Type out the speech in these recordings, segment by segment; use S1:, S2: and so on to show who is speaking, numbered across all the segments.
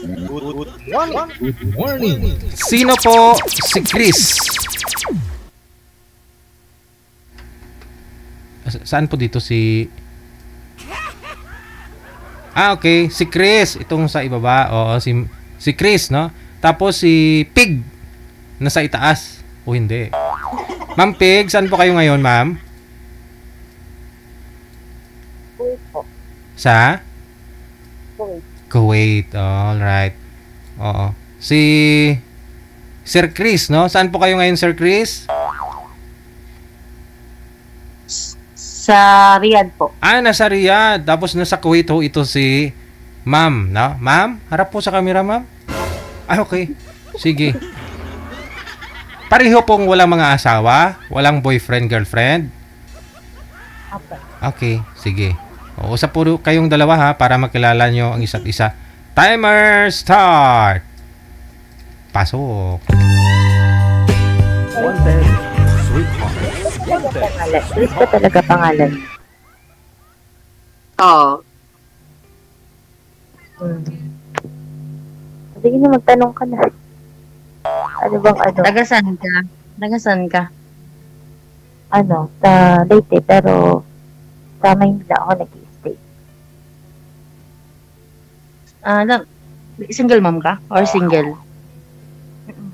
S1: Good morning.
S2: Sino po si Chris? Saan po dito si... okay. Si Chris. Itong sa ibaba. Oo, si Chris, no? Tapos si Pig. Nasa itaas. O hindi. Ma'am Pig, saan po kayo ngayon, ma'am? Sa? Kuwait. Alright. Oo. Si Sir Chris, no? Saan po kayo ngayon, Sir Chris?
S3: Sa Riyadh po.
S2: Nasa Riyadh. Tapos nasa Kuwait ho ito si Ma'am, no? Ma'am, harap po sa camera, ma'am. Okay. Sige. Pareho pong walang mga asawa? Walang boyfriend, girlfriend? Okay, sige. Usap po kayong dalawa ha para makilala nyo ang isa't isa. Timer start! Pasok.
S1: Wanted. Sweetheart. Wanted.
S4: Chris pa talaga pangalan.
S3: Oo.
S4: Sige na, magtanong ka na. Ano bang ano?
S3: Tagasan ka?
S4: Ano, sa Leyte, pero sa Maynila ako nag-i-stay.
S3: Single mom ka? Or single?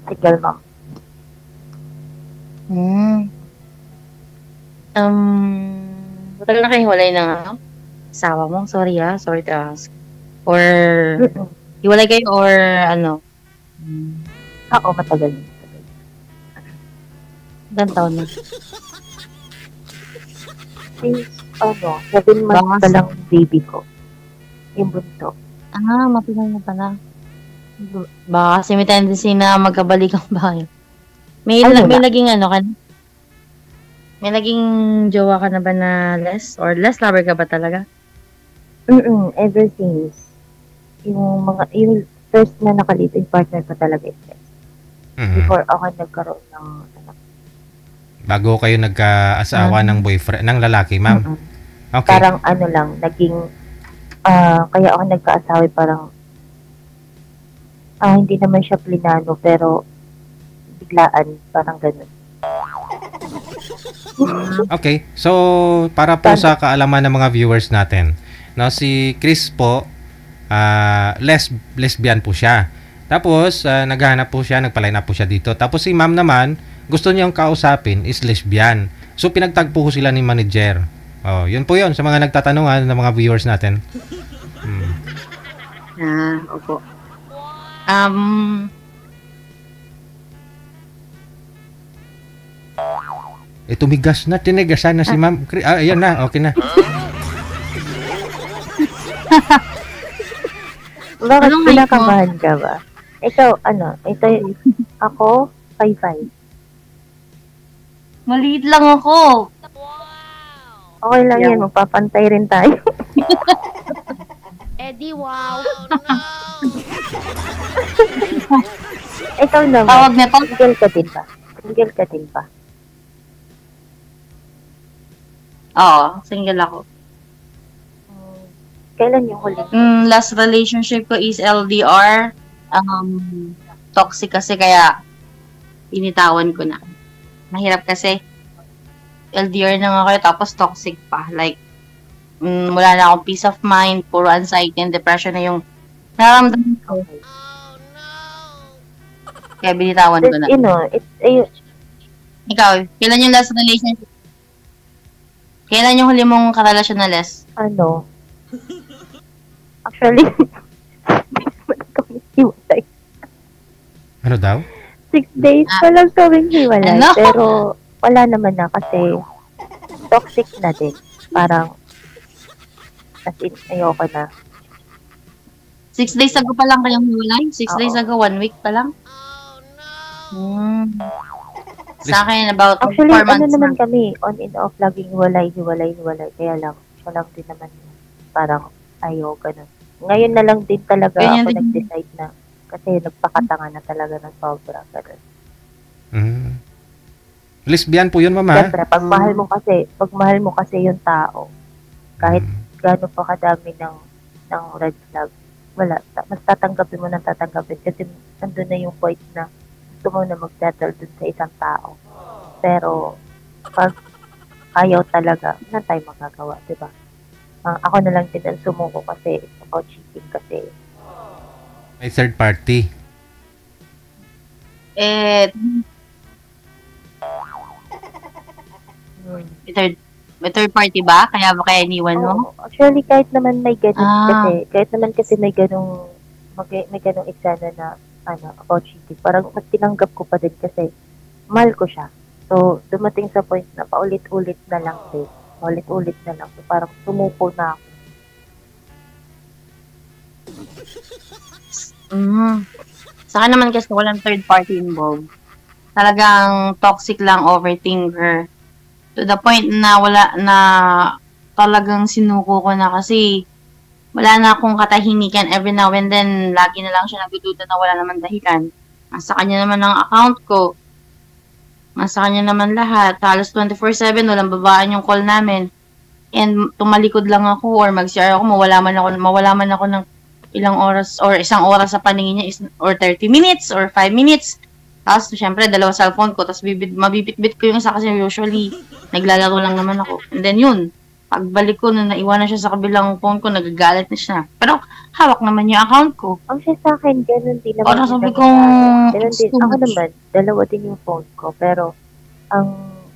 S4: Single mom.
S3: Matagal na kayo hiwalay ng asawa mo? Sorry to ask. Or, hiwalay kayo or ano?
S4: Ako, matagal.
S3: Ilang taon na?
S4: Since, 7 months pa lang baby ko. Yung bunso.
S3: Matagal na pala. Baka kasi may tendency na magkabalikan ba kayo? May naging may naging jowa ka na ba na less? Or less lover ka ba talaga?
S4: Ever since. Yung first na nakalitin partner ko talaga is less. Before ako nagkaroon ng anak.
S2: Bago kayo nagka-asawa ng boyfriend, ng lalaki, ma'am? Okay.
S4: Parang kaya ako nagka-asawa parang hindi naman siya plinano pero biglaan, parang ganun.
S2: Okay. So, para po sa kaalaman ng mga viewers natin, no, si Chris po, lesbian po siya. Tapos, naghahanap po siya, nagpa-line up po siya dito. Tapos si ma'am naman, gusto niyang kausapin is lesbian. So, pinagtagpo ko sila ni manager. Yun po yun sa mga nagtatanungan ng mga viewers natin.
S3: Opo.
S2: Tumigas na, tinigasan na si ma'am. Ayan na, okay na.
S4: Bakit pinakabahan ka ba? Ikaw, ako, 5'5".
S3: Maliit lang ako.
S4: Okay lang yan, magpapantay rin tayo.
S5: Eddie, wow.
S4: Ikaw naman,
S3: Tawag na to?
S4: single ka din ba?
S3: Oo, single ako.
S4: Kailan yung huli?
S3: Last relationship ko is LDR. Toxic kasi kaya initawan ko na. Mahirap kasi. LDR na nga kayo tapos toxic pa. Like, wala na akong peace of mind, puro anxiety and depression na yung nararamdaman ko. Kaya binitawan ko na. Ikaw, kailan yung last relationship? Kailan yung huli mong karelasyon na less?
S4: Actually, kami hiwalay.
S2: Ano daw?
S4: 6 days pa lang kaming hiwalay.
S3: Ano?
S4: Pero wala naman na kasi toxic na din. Parang as in, ayoko na.
S3: 6 days ago pa lang kayong hiwalay? 6 days
S4: Oo.
S3: ago, 1 week pa lang? Sa akin, about
S4: Actually,
S3: 4 months
S4: naman
S3: na.
S4: kami, on and off, laging hiwalay. Kaya lang, siya lang din naman parang ayaw, ganun. Ngayon na lang din talaga
S3: Ganyan
S4: ako
S3: din.
S4: nag-decide na kasi nagpakatanga na talaga ng sobra. Ganun.
S2: Lesbian po yun, mama?
S4: Siyempre, pag mahal mo kasi yung tao, kahit gaano pa kadami ng red flag, wala. Mas tatanggapin mo ng tatanggapin kasi nandun na yung point na gusto mo na mag-settle dun sa isang tao. Pero, pag ayaw talaga, wala tayong magagawa, di ba? Ako na lang din ang sumuko kasi about cheating kasi.
S2: May third party.
S3: May third party ba? Kaya ba kaya iniwan mo?
S4: Actually, kahit naman may ganun kasi may ganung eksena na about cheating. Parang mas tinanggap ko pa din kasi mahal ko siya. So, dumating sa point na paulit-ulit na lang din. Paulit-ulit na lang. So, parang sumuko na ako.
S3: Sa akin naman kasi walang third party involved. Talagang toxic lang, overthinker. To the point na wala na talagang sinuko ko na kasi wala na akong katahimikan every now and then. Lagi na lang siya nagdududa na wala naman dahilan. Nasa kanya naman ang account ko. Nasa kanya naman lahat. Halos 24/7, walang babaan yung call namin. And tumalikod lang ako or mag-CR ako, mawala man ako ng ilang oras or isang oras sa paningin niya or 30 minutes or 5 minutes. Tapos, syempre, dalawa cellphone ko. Tapos, mabibit-bit ko yung isa kasi usually, naglalaro lang naman ako. And then, yun. Pagbalik ko, nung naiwanan siya sa kabilang phone ko, nagagalit na siya. Pero, hawak naman yung account ko.
S4: Ang siya sa akin, ganun din naman.
S3: Parang sabi kong,
S4: ganun din. Ako naman, dalawa din yung phone ko. Pero, ang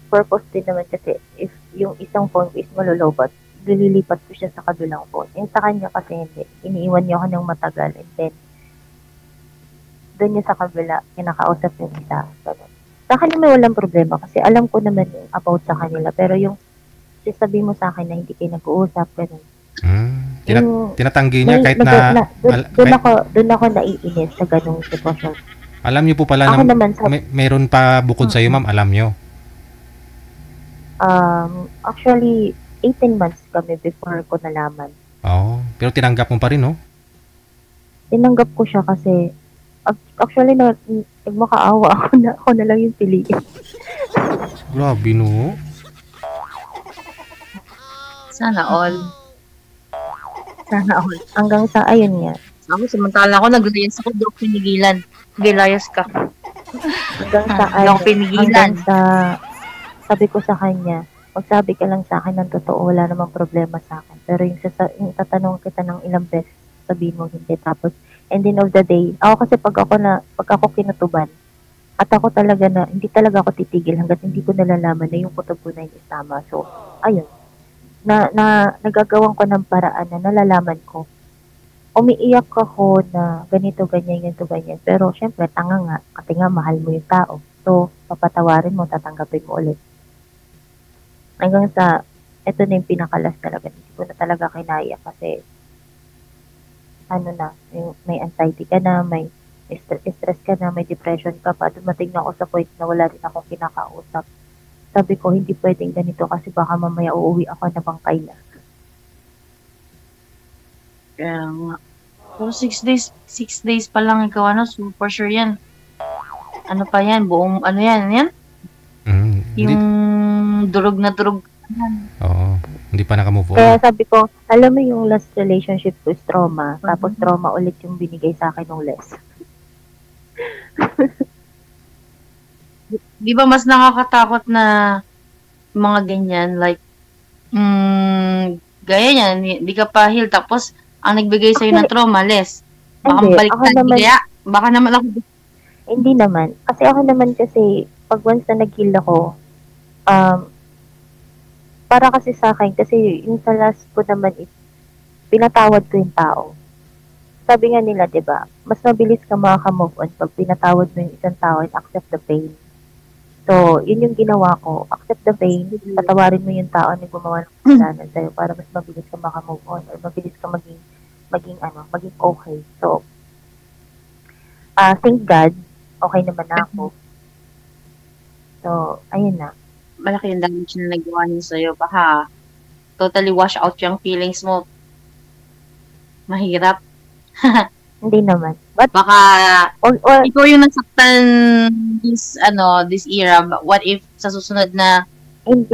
S4: purpose din naman kasi, if yung isang phone ko is malulobot, lilipat ko siya sa kabilang phone. Yung sa kanya kasi hindi. Iniiwan niya ako ng matagal. And then, doon niya sa kabila, kinakausap yung isa. Sa akin naman walang problema kasi alam ko naman about sa kanila. Pero yung sasabi mo sa akin na hindi kayo nag-uusap, ganun.
S2: Tinatanggi niya kahit
S4: doon ako naiinis sa ganung sitwasyon.
S2: Alam niyo po pala na mayroon pa bukod sa iyo, ma'am, alam niyo?
S4: Actually, 18 months kami before ko nalaman.
S2: Pero tinanggap mo pa rin, no?
S4: Tinanggap ko siya kasi actually, nagmakaawa ako na lang yung piliin.
S2: Grabe, no?
S3: Sana all.
S4: Hanggang sa, ayun nga.
S3: Ako, samantala ako, naglayas ako, doon pinigilan. Gilayas ka.
S4: Hanggang sa, hanggang sa, sabi ko sa kanya, magsabi ka lang sa akin ng totoo, wala namang problema sa akin. Pero yung tatanong kita ng ilang beses, sabihin mo hindi. Tapos, end of the day, ako kasi pag ako kinutuban, at ako talaga na, hindi talaga ako titigil hanggat hindi ko nalalaman na yung kutob ko na yung tama. So, ayun. Nagagawan ko ng paraan na nalalaman ko. Umiiyak ako na ganito, ganyan. Pero, syempre, tanga nga. Kasi nga, mahal mo yung tao. So, papatawarin mo, tatanggapin mo ulit. Hanggang sa, ito na yung pinakalas talaga. Hindi ko na talaga kinaya kasi, may anxiety ka na, may stress ka na, may depression ka pa. Dumating na ako sa point na wala rin akong kinakausap. Sabi ko, hindi pwedeng ganito kasi baka mamaya uuwi ako na bangkay na.
S3: Kaya nga. Pero 6 days pa lang ikaw, so for sure yan. Ano pa yan? Buong, yan? Yung durog na durog.
S2: Oo. Hindi pa naka-move on.
S4: Kaya sabi ko, alam mo yung last relationship ko is trauma. Tapos trauma ulit yung binigay sa akin ng less.
S3: Di ba mas nakakatakot na mga ganyan? Like, gaya yan, di ka pa heal. Tapos, ang nagbigay sa'yo ng trauma, less. Baka mabaliktad. Kaya, baka naman ako.
S4: Hindi naman. Kasi ako naman kasi, pag once na nag-heal ako, para kasi sa akin, kasi yung sa last ko naman is, pinatawad ko yung tao. Sabi nga nila, di ba, mas mabilis ka makaka-move on pag pinatawad mo yung isang tao and accept the pain. So, yun yung ginawa ko. Accept the pain, patawarin mo yung tao na gumawa ng kasalanan sa'yo para mas mabilis ka maka-move on or mabilis ka maging okay. So, thank God, okay naman na ako. So, ayun na.
S3: Malaki yung damage na nagawa niya sa'yo. Baka totally wash out yung feelings mo. Mahirap.
S4: Hindi naman. But,
S3: baka ikaw yung nasaktan this era. What if sa susunod na
S4: hindi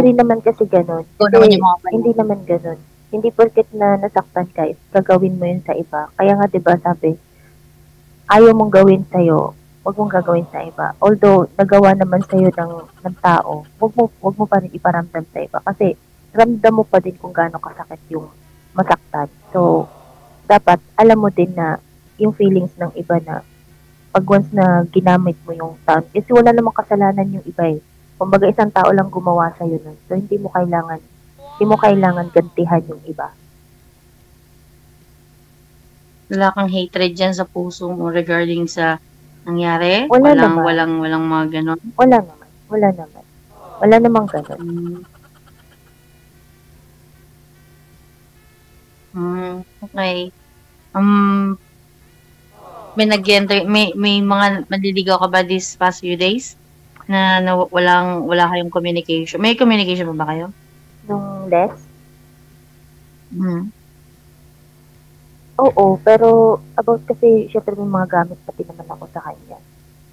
S4: rin naman kasi ganun.
S3: Hindi naman yung mga
S4: Hindi naman ganun. Hindi porket na nasaktan ka, is gagawin mo yun sa iba. Kaya nga, di ba, sabi, ayaw mong gawin sa'yo, huwag mong gagawin sa iba. Although, nagawa naman sa'yo ng tao, huwag mo pa rin iparamdam sa iba. Kasi, ramdam mo pa din kung gaano kasakit yung masaktan. So, dapat, alam mo din na yung feelings ng iba na pag once na ginamit mo yung tao, kasi wala namang kasalanan yung iba eh. Kumbaga, isang tao lang gumawa sa'yo nun. So, hindi mo kailangan gantihan yung iba.
S3: Wala kang hatred dyan sa puso mo regarding sa nangyari?
S4: Wala naman.
S3: Walang mga ganon?
S4: Wala naman. Wala namang ganun.
S3: Okay. May mga manliligaw ka ba these past few days? Na wala kayong communication. May communication pa ba kayo?
S4: Nung less?
S3: Hmm.
S4: Oo, pero about kasi syempre may mga gamit pati naman ako sa kanya.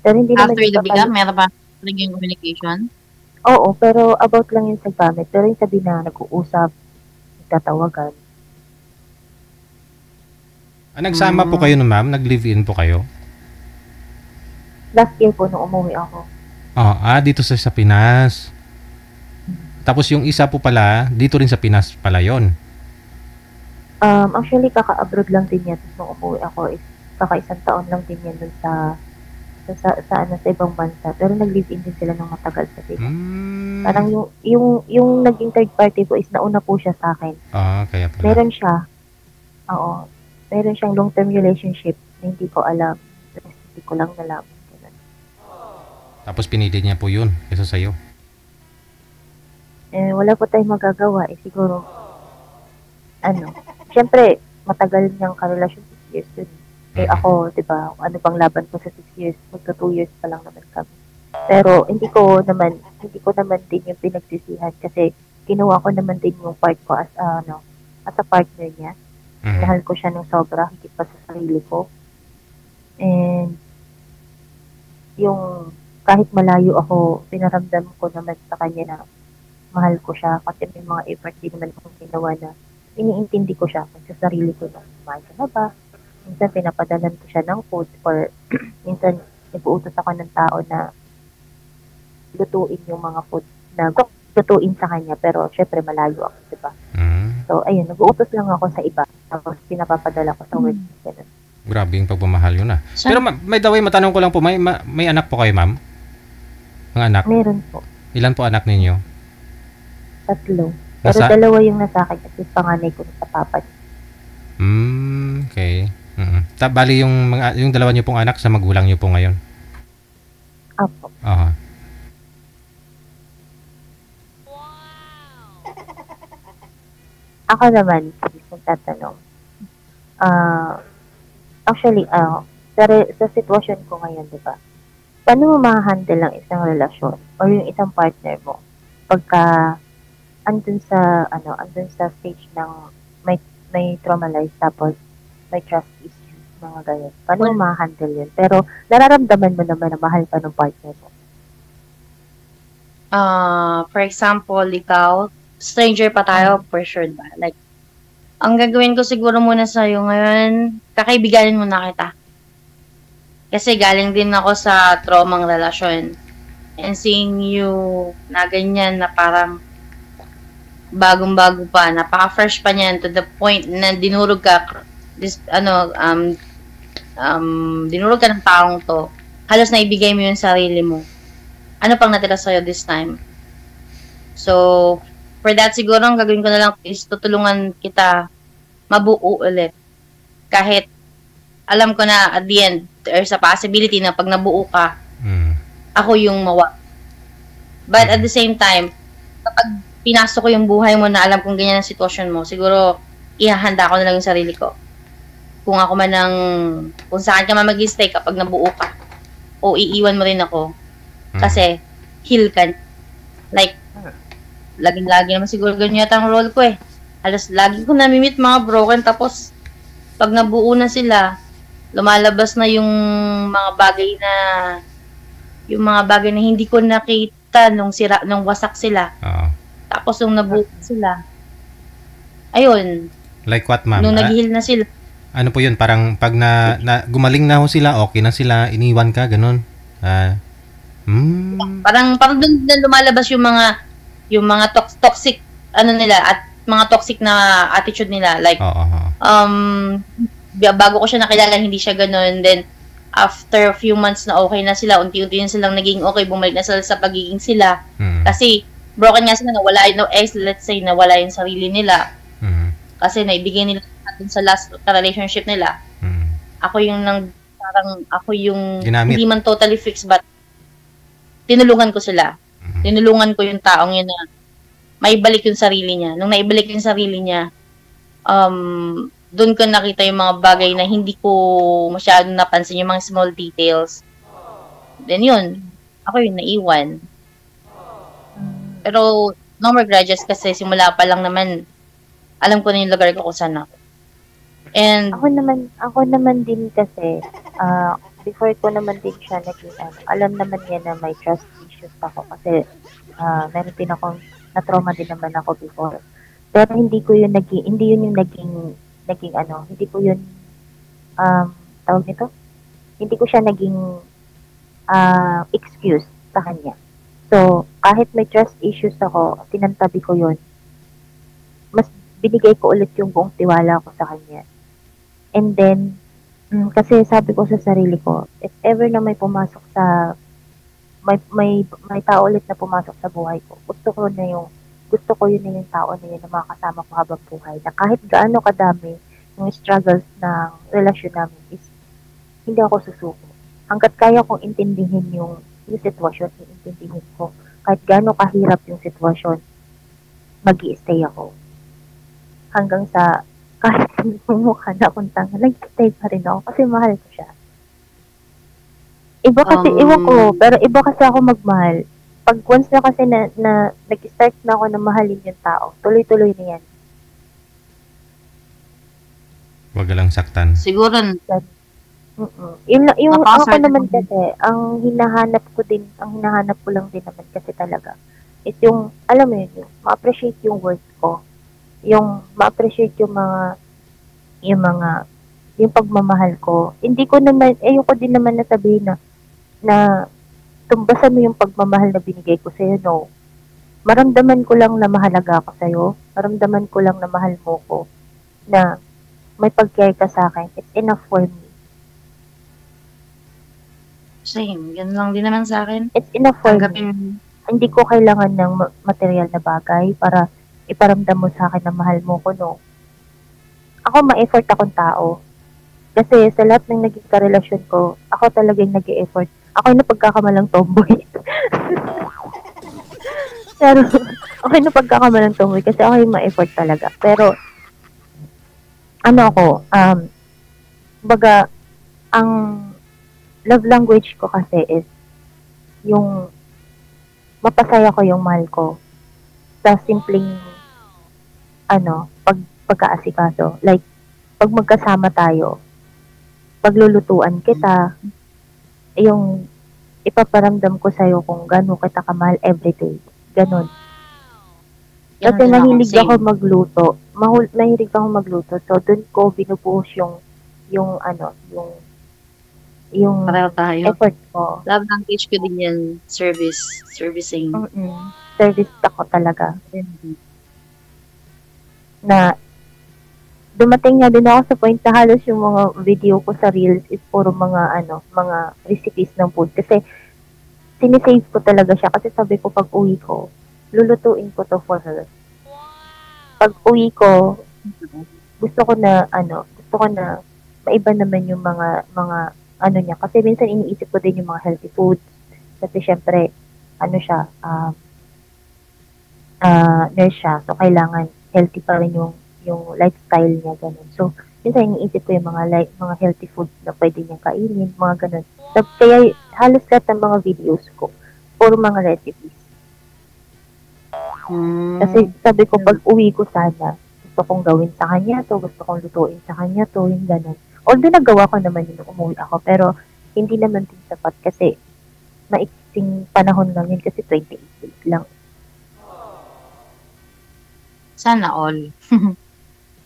S4: Pero hindi naman
S3: After the biga, meron ba naging communication?
S4: Oo, pero about lang yun sa gamit. Pero yung sabi na nag-uusap, nagtatawagan.
S2: Nagsama po kayo no, ma'am? Nag-live-in po kayo?
S4: Last year po nung umuwi ako.
S2: Dito sa Pinas. Tapos yung isa po pala, dito rin sa Pinas pala yon.
S4: Actually, kaka-abroad lang din yan. Tapos nung umuwi ako, is kaka-isang taon lang din yan dun sa ibang bansa. Pero nag-live-in din sila ng matagal sa Pinas. Parang yung naging third party po is nauna po siya sa akin.
S2: Kaya pala.
S4: Meron siya. Oo. Meron siyang long-term relationship na hindi ko alam. Hindi ko lang nalaman.
S2: Tapos pinili niya po yun kaysa sa'yo.
S4: Wala po tayong magagawa. Siguro, syempre, matagal niyang karelasyon 6 years dun. Ako, di ba, ano pang laban ko sa 6 years, magka 2 years pa lang naman kami. Pero, hindi ko naman din yung pinagsisihan kasi ginawa ko naman din yung part ko as a partner niya. Mahal ko siya ng sobra, higit pa sa sarili ko. And, yung kahit malayo ako, pinaramdam ko naman sa kanya na mahal ko siya kasi may mga effort din naman akong ginawa na iniintindi ko siya sa sarili ko na mahal ka na ba? Minsan pinapadalan ko siya ng food or minsan nag-uutos ako ng tao na lutuin yung mga food na lutuin sa kanya pero syempre malayo ako, diba? So, ayun, nag-uutos lang ako sa iba tapos pinapapadala ko sa work.
S2: Grabe yung pagmamahal yun Pero may daway, matanong ko lang po, may anak po kayo, ma'am? Mga anak?
S4: Meron po.
S2: Ilan po anak ninyo?
S4: 3. Pero dalawa yung nasa akin at yung panganay ko sa papa.
S2: Okay. Bali yung dalawa niyo pong anak sa magulang niyo po ngayon?
S4: Apo. Ako naman, kung tatanong. Actually, sa sitwasyon ko ngayon, di ba? Paano mo ma-handle ang isang relasyon o yung isang partner mo pagka andun sa stage ng may traumalized tapos may trust issues, mga ganyan. Paano mo ma-handle yun? Pero nararamdaman mo naman na mahal ka ng partner mo.
S3: For example, ikaw, stranger pa tayo, for sure ba? Like, ang gagawin ko siguro muna sa'yo ngayon, kakaibiganin mo na kita. Kasi galing din ako sa traumang relasyon. And seeing you na ganyan, na parang bagong-bago pa, napaka-fresh pa niyan to the point na dinurog ka, dinurog ka ng taong to, halos naibigay mo yung sarili mo. Ano pang natira sa'yo this time? So, for that, siguro ang gagawin ko na lang is tutulungan kita mabuo ulit. Kahit alam ko na at the end, there's a possibility na pag nabuo ka, ako yung mawa. But at the same time, kapag pinasok ko yung buhay mo na alam kong ganyan ang sitwasyon mo, siguro ihahanda ko na lang yung sarili ko. Kung ako man kung saan ka man mag-stay kapag nabuo ka, o iiwan mo rin ako. Kasi, heal ka. Like, laging-lagi naman siguro ganyan yata ang role ko eh. Halos lagi ko namimit mga broken, tapos pag nabuo na sila, lumalabas na yung mga bagay na hindi ko nakita nung wasak sila. Tapos nung nabuo sila, ayun,
S2: Like what, ma'am?
S3: nung nag-heal na sila,
S2: Ano po yun? Parang pag na gumaling na ho sila, okay na sila, iniwan ka, ganun.
S3: parang doon na lumalabas yung mga toxic ano nila at mga toxic na attitude nila, like
S2: Oo.
S3: bago ko siya nakilala hindi siya ganoon, then after a few months na okay na sila, unti-unti na silang naging okay, bumalik na sila sa pagiging sila kasi broken nga sila, let's say nawala yung sarili nila kasi naibigay nila natin sa last relationship nila. Ako yung
S2: Ginamit.
S3: hindi man totally fixed, but tinulungan ko sila. Tinulungan ko yung taong yun na maibalik yung sarili niya. Nung naibalik yung sarili niya, doon ko nakita yung mga bagay na hindi ko masyadong napansin, yung mga small details. Then yun, ako yung naiwan. Pero no more grudges kasi simula pa lang naman, alam ko na yung lugar ko kung saan ako. And
S4: Ako naman din kasi, before ko naman din siya naging alam naman niya na may trust issues ako kasi meron din akong na-trauma din naman ako before. Pero hindi yun yung naging hindi ko yun, tawag nito? Hindi ko siya naging excuse sa kanya. So, kahit may trust issues ako, tinantabi ko yun, mas binigay ko ulit yung buong tiwala ko sa kanya. And then, kasi sabi ko sa sarili ko, if ever na may pumasok sa, may tao ulit na pumasok sa buhay ko, gusto ko yun na yung tao na yun na makakasama ko habang buhay. Na kahit gaano kadami yung struggles ng relasyon namin is, hindi ako susuko. Hanggat kaya kong intindihin yung sitwasyon, iintindihin ko. Kahit gaano kahirap yung sitwasyon, mag-i-stay ako. Hanggang sa, kahit mukha na akong tanga, nag-stay pa rin ako kasi mahal ko siya. Iba kasi, iwan ko, pero iba kasi ako magmahal. Pag once na kasi na nag-start na ako na mahalin yung tao, tuloy-tuloy na yan.
S2: Huwag lang saktan.
S3: siguro,
S4: Yung ako
S3: Napaka-certain
S4: naman
S3: mo.
S4: kasi, ang hinahanap ko lang din naman kasi talaga, is yung, alam mo yun, yung ma-appreciate yung work ko. Yung ma-appreciate yung pagmamahal ko. Hindi ko naman, ayoko din naman na sabihin na tumbasan mo yung pagmamahal na binigay ko sa'yo, no. Maramdaman ko lang na mahalaga ako sa'yo. Maramdaman ko lang na mahal mo ko. Na may pag-care ka sa akin. It's enough for me.
S3: same, ganun lang din naman sa akin.
S4: It's enough for me.
S3: Tanggapin,
S4: Hindi ko kailangan ng material na bagay para iparamdam mo sa akin na mahal mo ko, no. Ako, ma-effort akong tao. Kasi sa lahat ng naging karelasyon ko, ako talagang nag-e-effort. Ako yung napagkakamalang tomboy. Pero, ako yung napagkakamalang tomboy kasi ako yung ma-effort talaga. Pero, baga, ang love language ko kasi is yung mapasaya ko yung mahal ko sa simpleng pagkaasikaso. Like, pag magkasama tayo, paglulutuan kita, yung ipaparamdam ko sa'yo kung gano'n kita kamahal everyday. Ganon. Kasi
S3: din ako,
S4: mahilig
S3: same.
S4: ako magluto. Mahilig ako magluto. So, dun ko binubuhos yung
S3: pareho tayo.
S4: effort ko.
S3: Love language ko din yan, servicing.
S4: Service ako talaga. Na dumating nga din ako sa point na halos yung mga video ko sa Reels is puro mga recipes ng food. Kasi sinisave ko talaga siya. Kasi sabi ko pag uwi ko, lulutuin ko to for her. Pag uwi ko, gusto ko na maiba naman yung mga niya. Kasi minsan iniisip ko din yung mga healthy foods. Kasi syempre, nurse siya. So, kailangan healthy pa rin yung lifestyle niya, ganun. So, minsan iniisip ko yung mga healthy foods na pwede niyang kainin, mga ganun. So, kaya halos lahat ng mga videos ko, puro mga recipes. Kasi sabi ko, pag uwi ko sana, gusto kong gawin sa kanya to, gusto kong lutuin sa kanya to, yung ganun. Although nagawa ko naman yun nung umuwi ako, pero hindi naman din sapat kasi maiksing panahon lang yun kasi 28 days lang.
S3: Sana all.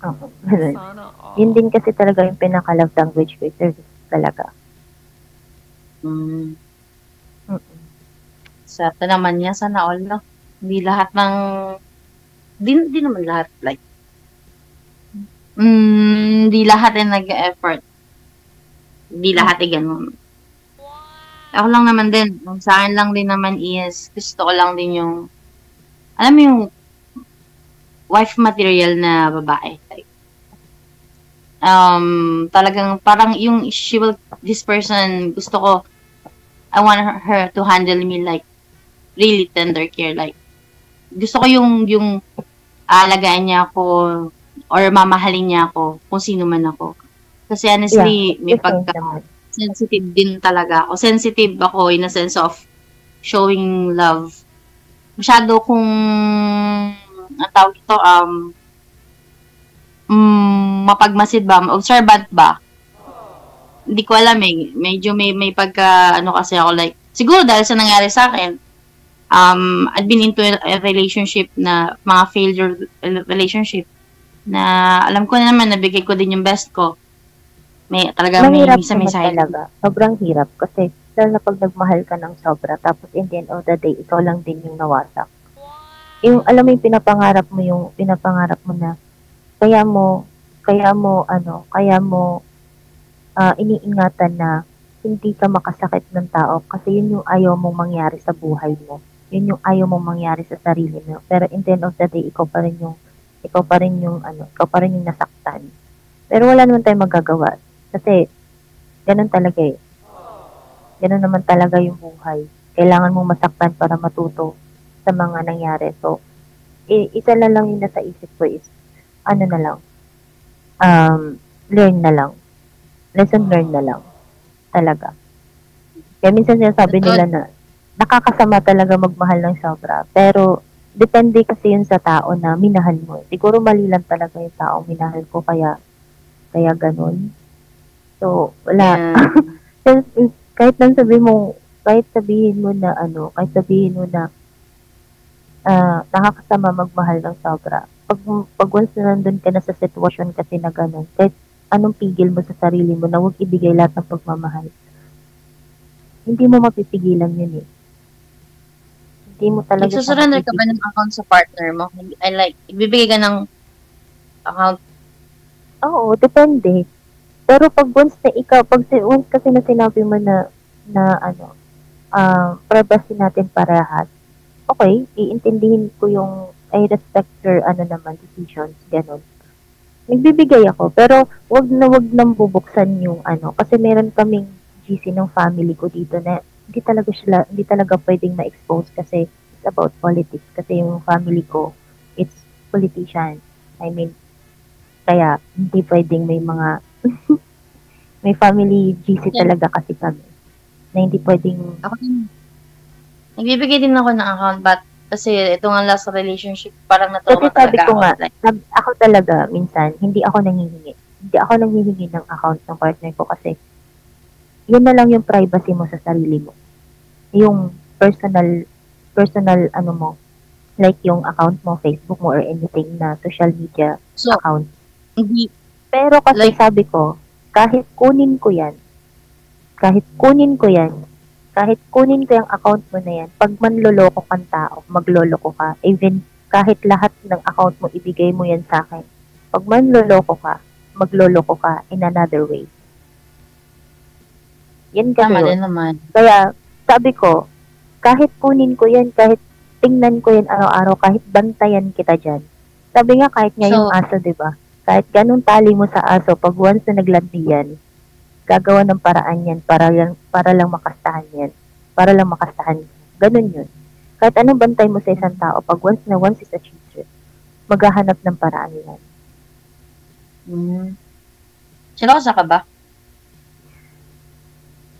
S4: Oo, ganun. Yun din kasi talaga yung pinaka-love language ko, service talaga.
S3: Mm.
S4: Mm.
S3: Sa naman niya, sana all, no? Hindi lahat ng, di naman lahat, like, hindi lahat ay nag-effort. Hindi lahat ay ganun. Ako lang naman din, ang sa akin lang din naman is, gusto ko lang din yung, alam mo yung, wife material na babae. Like, talagang parang yung this person, gusto ko, I want her to handle me like, really tender care. Like, gusto ko yung alagaan niya ako, or mamahalin niya ako, kung sino man ako. Kasi honestly, may sensitive din talaga ako. Sensitive ako in a sense of showing love. Masyado kung, ang tawag ito, mapagmasid ba, observant ba? Hindi ko alam eh. Medyo may pagka, kasi ako like, siguro dahil sa nangyari sa akin, I've been into a relationship na, mga failure relationship, na alam ko na naman, nabigay ko din yung best ko. Talaga
S4: mahirap
S3: may side.
S4: Talaga. Sobrang hirap kasi lalo na pag nagmahal ka ng sobra tapos in the end of the day, ikaw lang din yung nawasak. Yung alam mo yung pinapangarap mo na kaya mo iniingatan na hindi ka makasakit ng tao kasi yun yung ayaw mong mangyari sa buhay mo. Yun yung ayaw mong mangyari sa sarili mo. Pero in the end of the day, ikaw pa rin yung nasaktan. Pero wala naman tayong magagawa. Kasi, ganun talaga eh. Ganun naman talaga yung buhay. Kailangan mong masaktan para matuto sa mga nangyari. So, isa na lang yung nasa isip ko is, learn na lang. Lesson learn na lang. Talaga. Kaya minsan sinasabi nila na, nakakasama talaga magmahal ng sobra. Pero, depende kasi yun sa tao na minahal mo. Siguro mali lang talaga yung taong minahal ko, kaya ganun. So, wala. Yeah. kahit sabihin mo na nakakasama magmahal ng sobra. Pag once na nandun ka na sa sitwasyon kasi na ganun, kahit anong pigil mo sa sarili mo na huwag ibigay lahat ng pagmamahal, hindi mo mapipigilan yun eh. Hindi mo talaga
S3: nagsusurrender ka ba ng account sa partner mo? Ibibigay ka ng account?
S4: Oo, depende. Pero pag once kasi na sinabi mo na privacy natin parehas, okay, iintindihin ko I respect your decisions, ganun. Nagbibigay ako, pero wag nang bubuksan yung kasi meron kaming GC ng family ko dito na hindi talaga pwedeng ma-expose kasi it's about politics. Kasi yung family ko, it's politician. I mean, kaya hindi pwedeng may mga may family GC talaga kasi kami na hindi pwedeng
S3: nagbibigay din ako ng account, but kasi ito nga last relationship parang
S4: kasi sabi ko nga ako talaga minsan hindi ako nanghihingi ng account ng partner ko kasi yun na lang yung privacy mo sa sarili mo, yung personal mo, like yung account mo, Facebook mo or anything na social media account. Pero kasi sabi ko, kahit kunin ko yung account mo na yan, pag manloloko kang tao, magloloko ka, even kahit lahat ng account mo, ibigay mo yan sa akin. Pag manloloko ka, magloloko ka in another way. Yan kasi
S3: tama din naman.
S4: Kaya, sabi ko, kahit kunin ko yan, kahit tingnan ko yan araw-araw, kahit bantayan kita dyan. Sabi nga, kahit nga yung aso, diba? Kahit ganun tali mo sa aso, pag once na naglandi yan, gagawa ng paraan yan para lang makastahan yan. Para lang makastahan. Ganun yun. Kahit anong bantay mo sa isang tao, pag once is a cheater, maghahanap ng paraan yan.
S3: Silosa ka ba?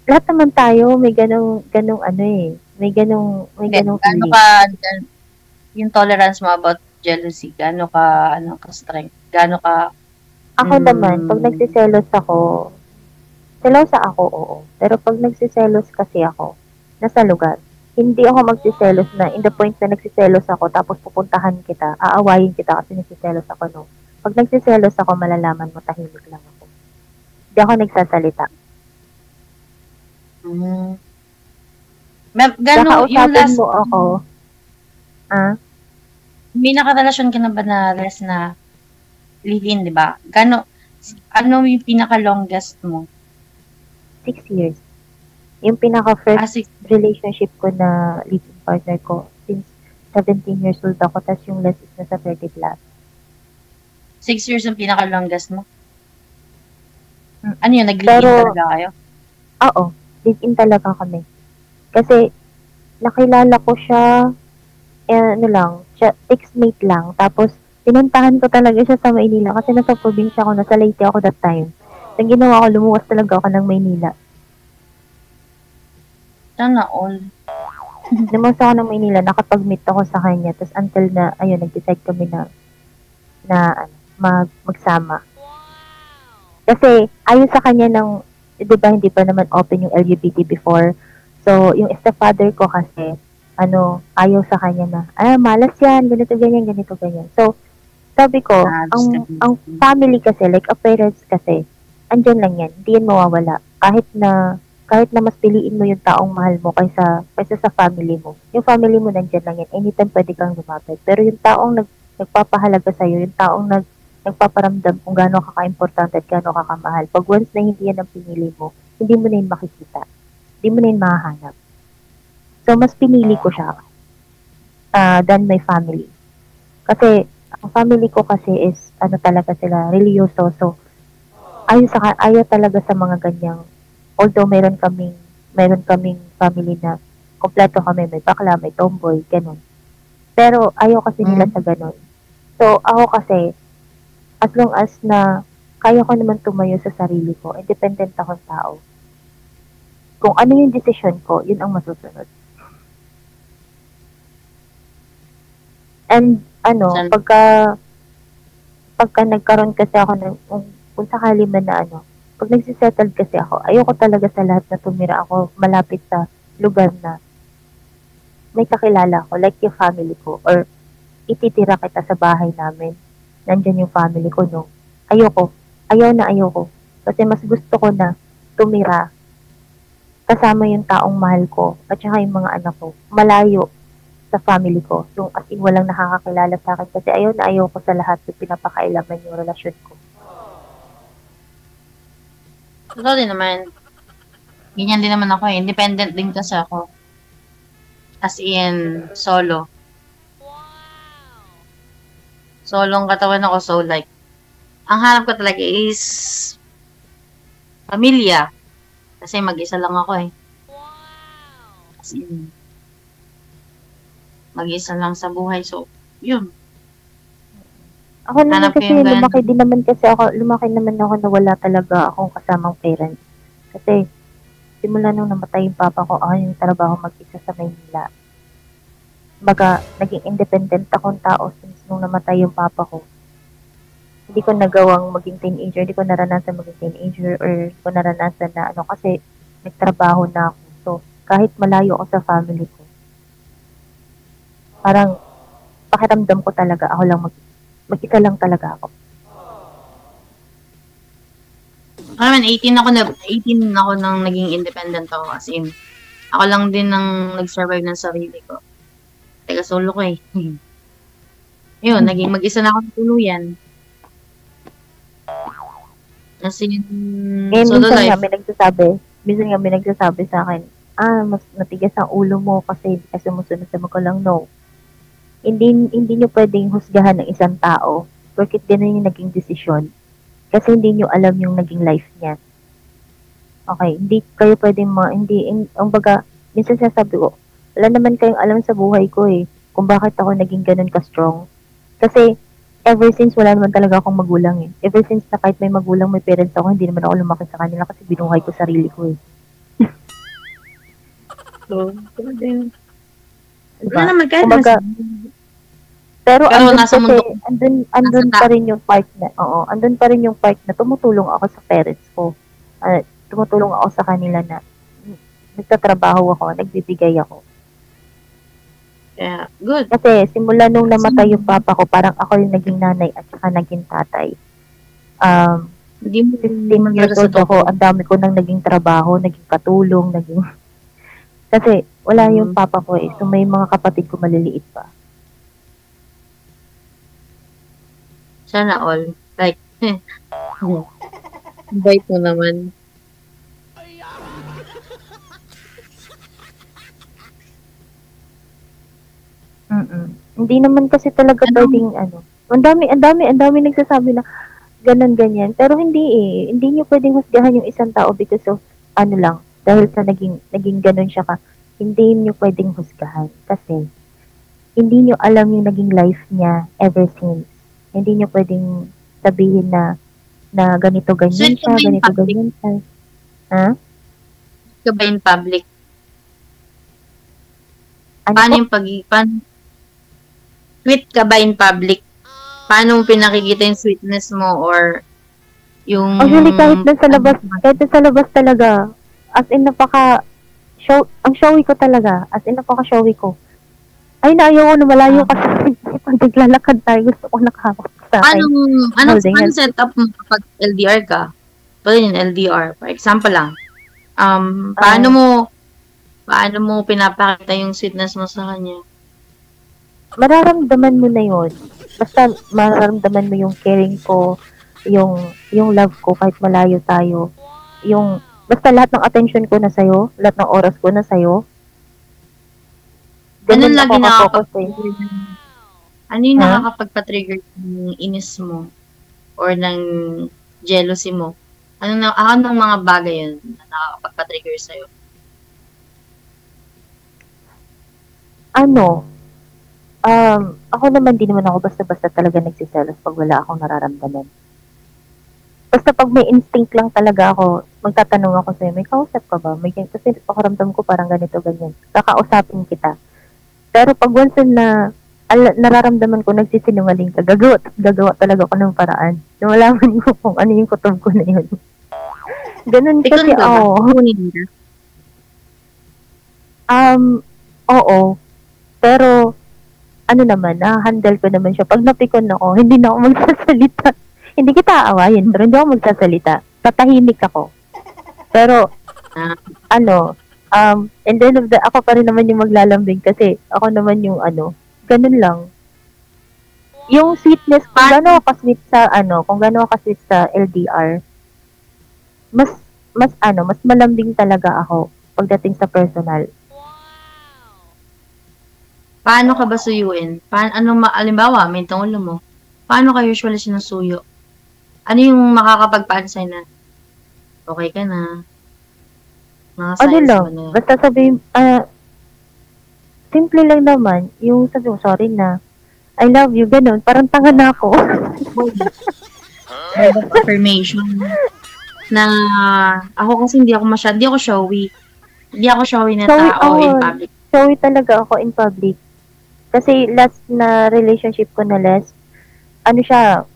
S4: Lahat naman tayo, may ganong may ganong
S3: feeling. Yung tolerance mo about jealousy, gaano ka strength? Gaano ka...
S4: Ako naman, pag nagsiselos ako, oo. Pero pag nagsiselos kasi ako, nasa lugar, hindi ako magsiselos na in the point na nagsiselos ako tapos pupuntahan kita, aawayin kita kasi nagsiselos ako, no. Pag nagsiselos ako, malalaman mo, tahimik lang ako. Hindi ako nagsasalita.
S3: Mm. Gano'n, yung
S4: Kakausapin
S3: last,
S4: mo ako,
S3: may nakarelasyon ka na ba na last na live-in, di ba? Ano yung pinaka-longest mo?
S4: 6 years. Yung pinaka-first
S3: 6
S4: relationship ko na live-in partner ko, since 17 years old ako, tas yung last is nasa 30 plus.
S3: 6 years yung pinaka-longest mo?
S4: Mm.
S3: Ano yun, nag-live-in
S4: Pero-
S3: talaga kayo?
S4: Oo, live-in talaga kami. Kasi, nakilala ko siya, siya, ex-mate lang. Tapos, pinuntahan ko talaga siya sa Maynila kasi nasa probinsya ako, nasa Leyte ako that time. Ang ginawa ko, lumuwas talaga ako ng Maynila.
S3: Sana all.
S4: Lumuwas ako ng Maynila, nakapag-meet ako sa kanya. Tapos until na, ayun, nag-decide kami na magsama. Kasi, ayon sa kanya ng, di ba, hindi pa naman open yung LGBT before. So, yung stepfather ko kasi, ayaw sa kanya na, malas yan, ganito, ganyan. So, sabi ko, ang family kasi, like a parents kasi, andyan lang yan, hindi yan mawawala. Kahit na mas piliin mo yung taong mahal mo kaysa sa family mo. Yung family mo nandyan lang yan, anytime pwede kang lumapit. Pero yung taong nagpapahalaga sa'yo, yung taong nagpaparamdam kung gaano ka-importante at gaano ka kamahal. Pag once na hindi yan ang pinili mo, hindi mo na yun makikita. Hindi mo na yun mahahanap. So, mas pinili ko siya than my family. Kasi, ang family ko kasi is, talaga sila, religyoso. So, ayaw talaga sa mga ganyang, although meron kaming family na kompleto kami, may bakla, may tomboy, ganun. Pero, ayaw kasi nila sa ganun. So, ako kasi, as long as na kaya ko naman tumayo sa sarili ko, independent akong tao. Kung ano yung decision ko, yun ang masusunod. And, pagka nagkaroon kasi ako ng, kung sakali man na pag nagsisettle kasi ako, ayoko talaga sa lahat na tumira ako malapit sa lugar na may kakilala ko, like yung family ko, or ititira kita sa bahay namin, nandyan yung family ko, no? Ayoko. Kasi mas gusto ko na tumira kasama yung taong mahal ko at saka yung mga anak ko, malayo sa family ko. Yung as in walang nakakakilala sa akin kasi ayaw ko sa lahat yung pinapakailaman yung relasyon ko.
S3: Totoo din naman. Ganyan din naman ako eh. Independent din kasi ako. As in, solo. Solong katawan ako, so like, ang hanap ko talaga is pamilya. Kasi mag-isa lang ako eh. As in, mag-isa lang sa buhay. So, yun.
S4: Ako naman
S3: Hanap ko
S4: kasi,
S3: yung ganun.
S4: lumaki naman ako na wala talaga akong kasamang parents. Kasi, simula nung namatay yung papa ko, ako yung trabaho mag-isa sa Maynila. Baga, naging independent akong tao since nung namatay yung papa ko. Hindi ko nagawang maging teenager, hindi ko naranasan maging teenager, or hindi ko naranasan na kasi nagtrabaho na ako. So, kahit malayo ako sa family ko, parang pakiramdam ko talaga, ako lang mag-isa lang talaga ako.
S3: Naman, 18 ako nang naging independent ako. As in, ako lang din nang nag-survive ng sarili ko. Teka, solo ko eh. Yun, naging mag-isa na ako ng tuluyan. As in, solo life.
S4: Minsan nga may nagsasabi sa akin, mas matigas ang ulo mo kasi hindi ka sumusunod sa magulang. No. Hindi nyo pwedeng husgahan ng isang tao porket ganun yung naging desisyon. Kasi hindi nyo alam yung naging life niya. Okay, hindi kayo pwedeng minsan sasabi ko, wala naman kayong alam sa buhay ko eh, kung bakit ako naging ganun ka-strong. Kasi, ever since wala naman talaga akong magulang eh. Ever since na kahit may magulang, may parents ako, hindi naman ako lumaki sa kanila kasi binuhay ko sarili ko eh.
S3: So,
S4: Diba?
S3: wala naman, kahit
S4: Kumbaga, pero
S3: nasa mundo,
S4: andun
S3: nasa
S4: pa rin yung part na, andun pa rin yung part na tumutulong ako sa parents ko. Tumutulong ako sa kanila na nagtatrabaho ako, nagbibigay ako.
S3: Kaya, good.
S4: Kasi simula nung namatay yung papa ko, parang ako yung naging nanay at saka naging tatay.
S3: Hindi mo
S4: 15 years
S3: talaga sa
S4: old ako, ang dami ko nang naging trabaho, naging katulong, naging... Kasi wala yung papa ko eh. So may mga kapatid ko maliliit pa.
S3: Sana all. Like, bait mo naman.
S4: Hindi naman kasi talaga pwedeng Ang dami nagsasabi na ganun ganyan. Pero hindi eh. Hindi niyo pwedeng husgahan yung isang tao because of lang. Dahil sa naging ganun siya ka. Hindi niyo pwedeng husgahan. Kasi hindi niyo alam yung naging life niya ever since. Hindi niyo pwedeng sabihin na ganito ganyan siya, ganito ganyan siya. Ha?
S3: Ka ba in public?
S4: Ano
S3: Paano
S4: po?
S3: yung sweet ka ba in public? Paano mo pinakikita yung sweetness mo or yung...
S4: Actually, kahit sa labas talaga, as in ang showy ko talaga, as in napaka-showy ko. Ay, naayaw ko na malayo kasi pag naglalakad tayo, gusto ko nakahawak sa akin.
S3: Anong setup mo kapag LDR ka? Pwede yung LDR. For example lang, paano mo pinapakita yung sweetness mo sa kanya?
S4: Mararamdaman mo na yun. Basta mararamdaman mo yung caring ko, yung love ko kahit malayo tayo. Basta lahat ng attention ko na sa'yo, lahat ng oras ko na sa'yo.
S3: Anong lagi Ano yung
S4: Ha?
S3: nakakapagpa-trigger ng inis mo or ng jealousy mo? Anong mga bagay yun na nakakapagpa-trigger sa'yo?
S4: Ako naman, di naman ako basta-basta talaga nagsiselos pag wala akong nararamdaman. Basta pag may instinct lang talaga ako, magtatanong ako sa'yo, may kausap ka ba? Kasi pakiramdam ko parang ganito, ganyan. Kakausapin kita. Pero pag once na nararamdaman ko nagsisinungaling ka, gagawa talaga ako ng paraan. Na malaman ko kung ano yung kutob ko na yun. Ganun kasi ako. Oo. Pero, handle ko naman siya. Pag napikon ako, hindi na ako magsasalita. Hindi kita aawayin, pero hindi ako magsasalita. Tatahimik ako. Pero, and then ako pa rin naman yung maglalambing kasi ako naman yung ganun lang. Yung sweetness, kung gano'n ako ka-sweet sa LDR, mas malambing talaga ako pagdating sa personal.
S3: Paano ka ba suyuin? Alimbawa, may tangulo mo. Paano ka usually sinusuyo? Ano yung makakapagpaansay na okay ka na? Mga signs
S4: lang,
S3: mo na.
S4: basta sabihin, simple lang naman, yung sabi mo, sorry na, I love you, ganun, parang tanga na ako.
S3: Affirmation. Na, ako kasi hindi ako showy. Hindi ako showy na tao in public.
S4: Showy talaga ako in public. Kasi last na relationship ko na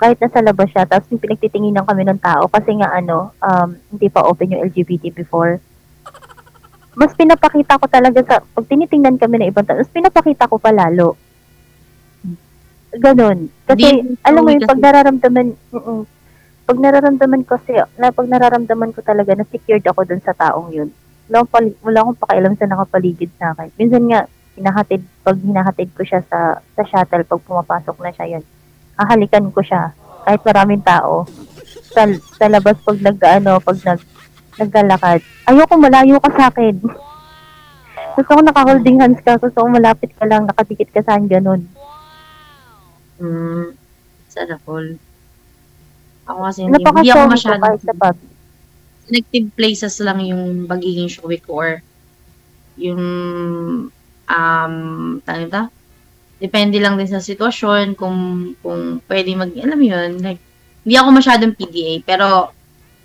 S4: kahit nasa labas siya, tapos yung pinagtitinginan kami ng tao, kasi nga hindi pa open yung LGBT before. Mas pinapakita ko talaga pag tinitingnan kami ng ibang tao, mas pinapakita ko pa lalo. Ganon. Kasi, alam mo yung pag nararamdaman ko talaga na secured ako dun sa taong yun. Wala akong pakialam sa nakapaligid sa akin. Minsan nga, hinahatid ko siya sa shuttle, pag pumapasok na siya yun, hahalikan ko siya, kahit maraming tao. Sa labas, pag naglalakad, ayoko malayo ka sa akin. Gusto ko naka-holding hands ka, gusto ko malapit ka lang, nakadikit ka saan, ganun.
S3: Sana all. Ako kasi hindi ako masyadong
S4: sa pub.
S3: Selective places lang yung pagiging showy ko or yung depende lang din sa sitwasyon kung pwede alam yun, like, hindi ako masyadong PDA, pero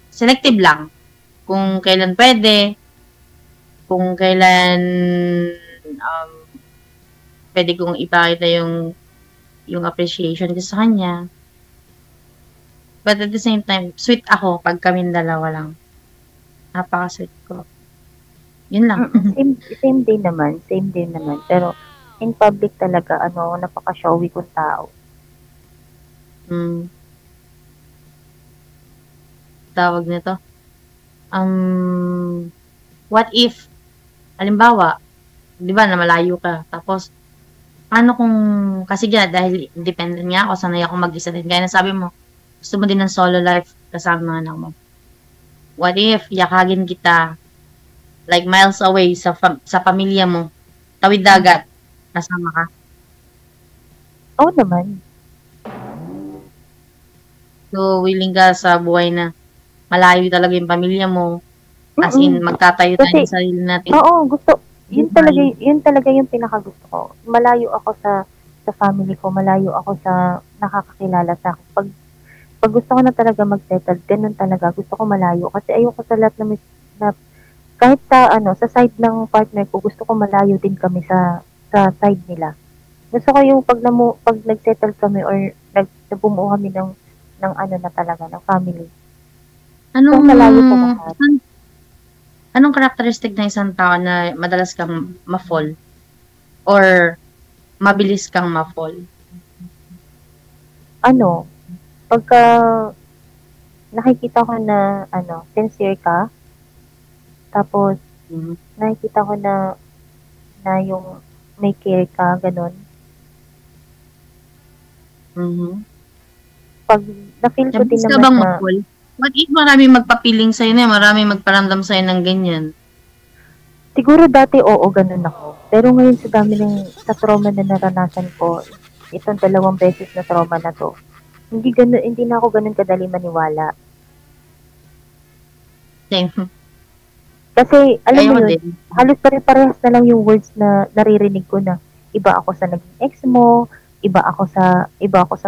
S3: selective lang. Kung kailan pwede, kung kailan pwede kong ipakita yung appreciation ko sa kanya. But at the same time, sweet ako pag kaming dalawa lang. Napaka-sweet ko. Yun lang.
S4: Same din naman. Pero, in public talaga, napaka-showy kong tao.
S3: Tawag nito. What if, halimbawa, di ba, na malayo ka, tapos, paano kung, kasi dahil independent nga ako, sanay ako mag-isa din, kaya nasabi mo, gusto mo din ng solo life kasama ng anak mo. What if, yakagin kita, like miles away sa pamilya mo, tawid dagat, kasama ka?
S4: Oo naman.
S3: So, willing ka sa buhay na malayo talaga yung pamilya mo, as in, magtatayo tayo ng sarili natin.
S4: Oo, yun talaga yung pinakagusto ko. Malayo ako sa family ko, malayo ako sa nakakakilala sa akin. Pag gusto ko na talaga mag-settle, ganun talaga, gusto ko malayo. Kasi ayoko sa lahat na kahit sa side ng partner ko, gusto ko malayo din kami sa side nila. Gusto ko yung pag nag-settle kami or nagbumuo kami ng na talaga, ng family. Malayo po lahat.
S3: Anong characteristic ng isang tao na madalas kang ma-fall? Or mabilis kang ma-fall?
S4: Pagka nakikita ko na sincere ka, tapos nakikita ko na yung may care ka, ganun. Pag na-feel ko din naman
S3: bang ma-fall? What if maraming magpapiling sa'yo na, maraming magparamdam sa'yo ng ganyan?
S4: Siguro dati oo, ganun ako. Pero ngayon sa trauma na naranasan ko, itong 2 beses na trauma na to, hindi na ako ganun kadali maniwala.
S3: Same.
S4: Kasi, alam mo yun, halos pare-parehas na lang yung words na naririnig ko na iba ako sa naging ex mo, iba ako sa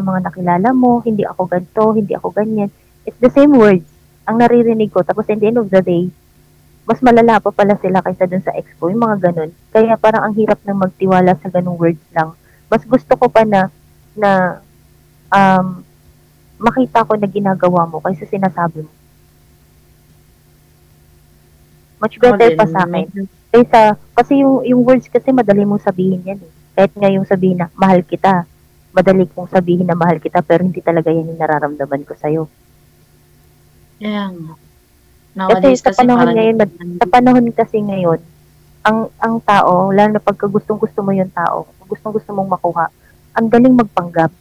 S4: mga nakilala mo, hindi ako ganito, hindi ako ganyan. It's the same words ang naririnig ko. Tapos in the end of the day, mas malala pa pala sila kaysa dun sa ex ko, yung mga ganun. Kaya parang ang hirap na magtiwala sa ganung words lang. Mas gusto ko pa na makita ko na ginagawa mo kaysa sinasabi mo. Much better pa sa akin. Kasi yung words kasi madali mong sabihin yan eh. Kahit nga yung sabihin na mahal kita, madali kong sabihin na mahal kita pero hindi talaga yan yung nararamdaman ko sa'yo.
S3: Yeah.
S4: Kasi sa panahon kasi ngayon, ang tao, lalo na pagka gustong-gusto mo yung tao, gustong-gusto mong makuha, ang daling magpanggap.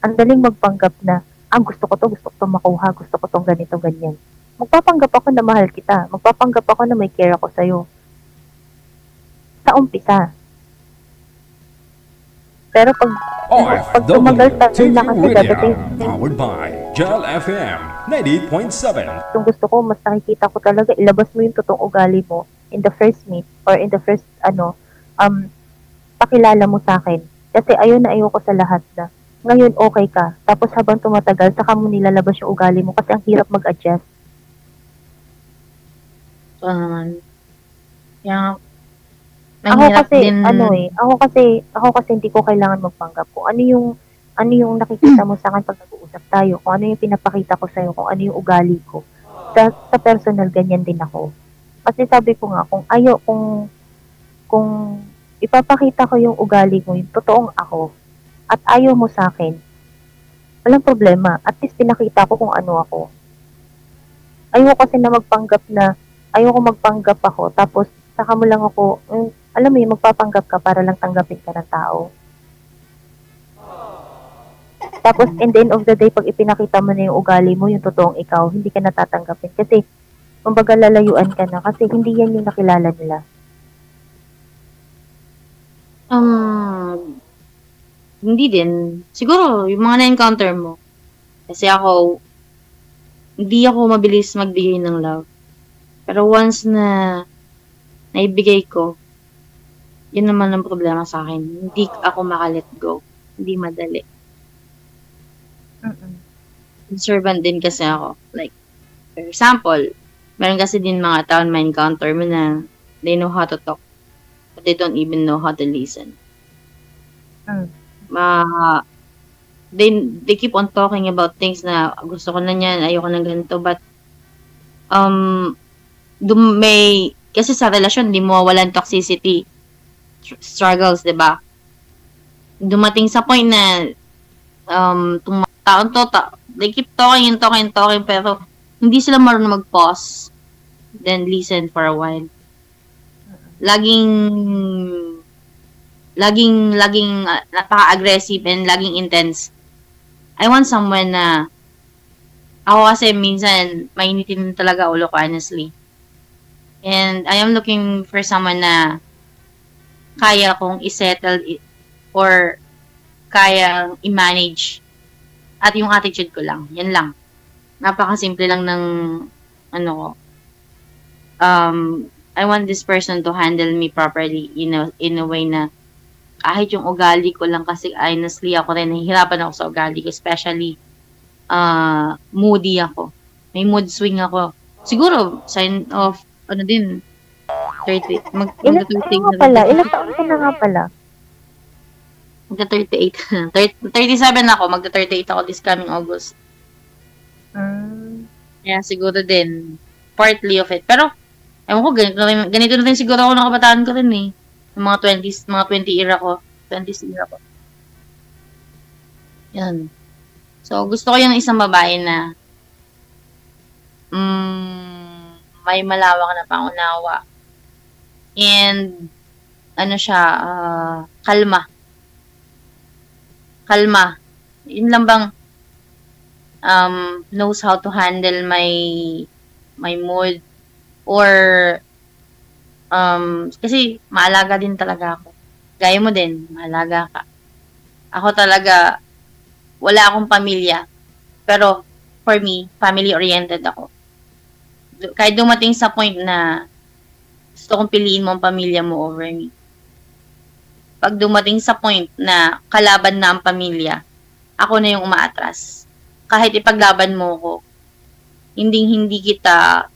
S4: Ang daling magpanggap na, gusto ko to makuha, gusto ko tong ganito, ganyan. Magpapanggap ako na mahal kita. Magpapanggap ako na may care ako sa'yo. Sa umpisa. Pero pag tumagal na kasi dadating.
S1: Powered by Gel FM 98.7.
S4: Kung gusto ko, mas nakikita ko talaga, ilabas mo yung totoong ugali mo in the first meet or in the first, pakilala mo sa akin. Kasi ayoko sa lahat na ngayon okay ka. Tapos habang tumatagal, saka mo nilalabas yung ugali mo kasi ang hirap mag-adjust.
S3: Kaya,
S4: ako kasi hindi ko kailangan magpanggap ko. Ano yung nakikita mo sa akin pag nag-uusap tayo, kung ano yung pinapakita ko sa'yo, kung ano yung ugali ko. Sa personal, ganyan din ako. Kasi sabi ko nga, kung ipapakita ko yung ugali ko, yung totoong ako, at ayaw mo sa akin, walang problema. At least pinakita ko kung ano ako. Ayoko kasi na magpanggap ako, tapos saka mo lang ako, alam mo yung magpapanggap ka para lang tanggapin ka ng tao. Tapos, in the end of the day, pag ipinakita mo na yung ugali mo, yung totoong ikaw, hindi ka natatanggapin. Kasi, kumbaga lalayuan ka na kasi hindi yan yung nakilala nila.
S3: Hindi din. Siguro, yung mga na-encounter mo. Kasi ako, hindi ako mabilis magbigay ng love. Pero once na naibigay ko, yun naman ang problema sa akin. Hindi ako makalet go. Hindi madali. Observant din kasi ako. Like, for example, meron kasi din mga tao na encounter mo na they know how to talk, but they don't even know how to listen. They keep on talking about things na gusto ko na yan, ayoko na ganito, but kasi sa relasyon, di mo mawalan toxicity. struggles, di ba? Dumating sa point na itong mga taon to, they keep talking and talking and talking, pero hindi sila marunong mag-pause, then listen for a while. Laging napaka-aggressive and laging intense. I want someone na, ako kasi minsan, mainitin talaga ulo ko, honestly. And I am looking for someone na kaya kong isettle or kaya i-manage. At yung attitude ko lang. Yan lang. Napaka-simple lang ng ano ko. I want this person to handle me properly in a way na kahit yung ugali ko lang, kasi honestly ako rin nahihirapan ako sa ugali ko, especially moody ako. May mood swing ako. Siguro sign of ano din 30
S4: Ilang taon ka na nga pala?
S3: Magta 38. 37 ako, magta 38 ako this coming August. Kaya siguro din partly of it. Pero ewan ko, ganito na rin siguro ako ng kabataan ko rin eh. Yung mga 20s, mga 20 era ko. 20s era ko. Yan. So, gusto ko yung isang babae na may malawak na pangunawa. And, ano siya, kalma. Kalma. Yun lang bang knows how to handle my mood. Or, kasi maalaga din talaga ako. Gaya mo din, maalaga ka. Ako talaga, wala akong pamilya. Pero, for me, family-oriented ako. Kahit dumating sa point na gusto kong piliin mo ang pamilya mo over me. Pag dumating sa point na kalaban na ang pamilya, ako na yung umaatras. Kahit ipaglaban mo ko, hindi kita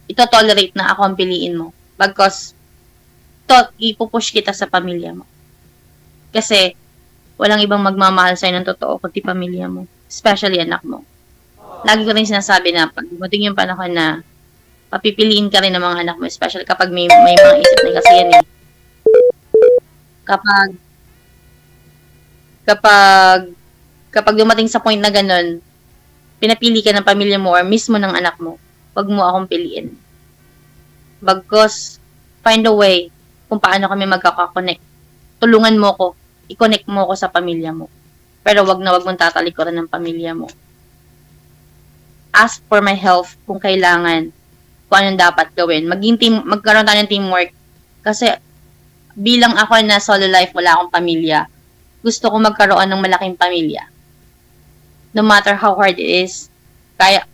S3: ito-tolerate na ako ang piliin mo. Because, ipupush kita sa pamilya mo. Kasi, walang ibang magmamahal sa'yo ng totoo kundi pamilya mo. Especially anak mo. Lagi ko rin sinasabi na pag dumating yung panahon na papipiliin ka rin ng mga anak mo, especially kapag may mga isip na kasi yan eh. Kapag dumating sa point na ganun, pinapili ka ng pamilya mo or mismo ng anak mo, wag mo akong piliin. Bagkus, find a way kung paano kami magkaka-connect. Tulungan mo ko, i-connect mo ko sa pamilya mo. Pero wag mong tatalikuran ng pamilya mo. Ask for my help kung kailangan, kung anong dapat gawin. Magkaroon tayo ng teamwork. Kasi bilang ako na solo life, wala akong pamilya, gusto ko magkaroon ng malaking pamilya. No matter how hard it is, kaya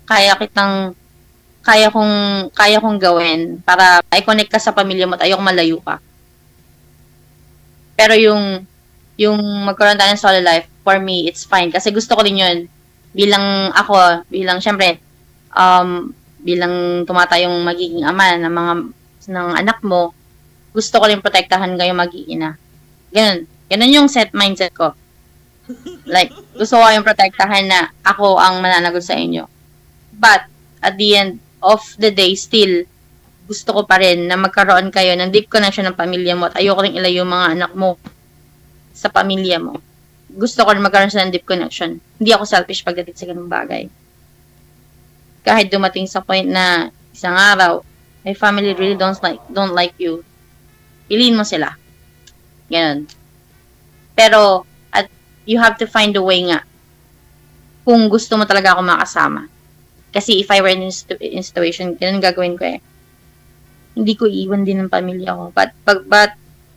S3: kong gawin para i-connect ka sa pamilya mo at ayokong malayo ka. Pero yung magkaroon tayo ng solo life, for me, it's fine. Kasi gusto ko din yun. Bilang syempre, bilang tumatayong magiging ama ng anak mo, gusto ko rin protektahan kayo mag-iina. Ganun yung mindset ko. Like, gusto ko yung protektahan na ako ang mananagot sa inyo. But, at the end of the day, still, gusto ko pa rin na magkaroon kayo ng deep connection ng pamilya mo at ayoko rin ilayo yung mga anak mo sa pamilya mo. Gusto ko rin magkaroon sila ng deep connection. Hindi ako selfish pagdating sa ganung bagay. Kahit dumating sa point na isang araw, my family really don't like you. Piliin mo sila. Ganun. Pero, you have to find a way nga kung gusto mo talaga ako makasama. Kasi if I were in situation, ganun gagawin ko eh. Hindi ko iiwan din ng pamilya ko. But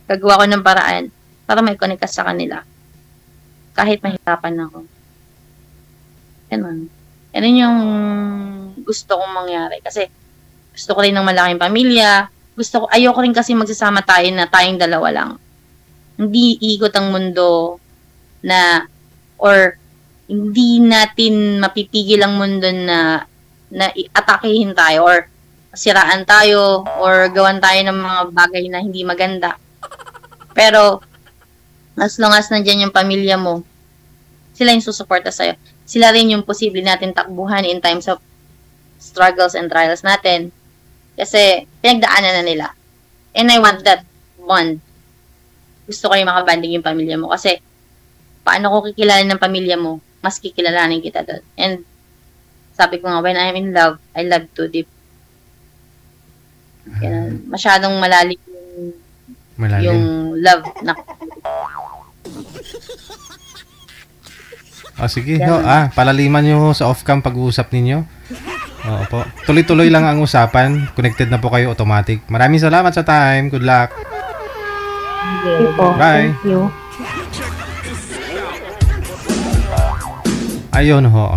S3: gagawa ko ng paraan para may connect ka sa kanila. Kahit mahirapan ako. Ganun. Ganun yung gusto kong mangyari. Kasi gusto ko rin ng malaking pamilya. Ayoko rin kasi magsasama tayo na tayong dalawa lang. Hindi ikot ang mundo na or hindi natin mapipigil ang mundo na atakehin tayo or siraan tayo or gawan tayo ng mga bagay na hindi maganda. Pero as long as nandyan yung pamilya mo, sila yung susuporta sa'yo. Sila rin yung posible natin takbuhan in times of struggles and trials natin. Kasi pinagdaanan na nila. And I want that bond. Gusto ko yung makabanding yung pamilya mo. Kasi, paano ko kikilala ng pamilya mo, mas kikilalanin kita doon. And, sabi ko nga, when I'm in love, I love too deep. Ganun. Masyadong malalim yung love na.
S2: Sige. No, palaliman nyo sa off-cam pag-uusap ninyo. Oo po. Tuloy-tuloy lang ang usapan. Connected na po kayo automatic. Maraming salamat sa time. Good luck.
S4: Okay po.
S2: Bye.
S4: Thank you.
S2: Ayun ho,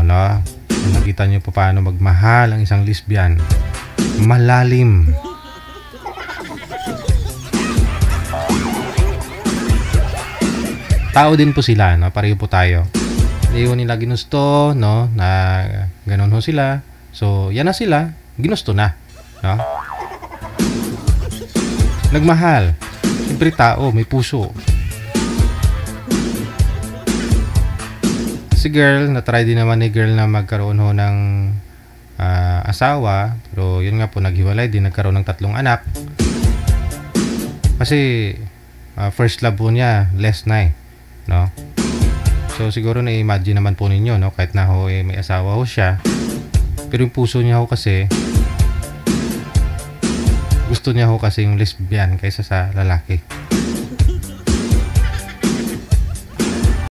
S2: nakita nyo po paano magmahal ang isang lesbian. Malalim. Tao din po sila, no? Pareho po tayo. Hindi ko nila ginusto, no? Na ganun ho sila. So, yan na sila. Ginusto na, no? Nagmahal. Siyempre tao, may puso. Si girl, na-try din naman ni girl na magkaroon ho ng asawa. Pero yun nga po, naghiwalay din. Nagkaroon ng 3 anak. Kasi, first love po niya, less na no? So siguro na-imagine naman po ninyo, no? Kahit na ho may asawa ho siya, pero yung puso niya ho kasi gusto niya ho kasi yung lesbian kaysa sa lalaki.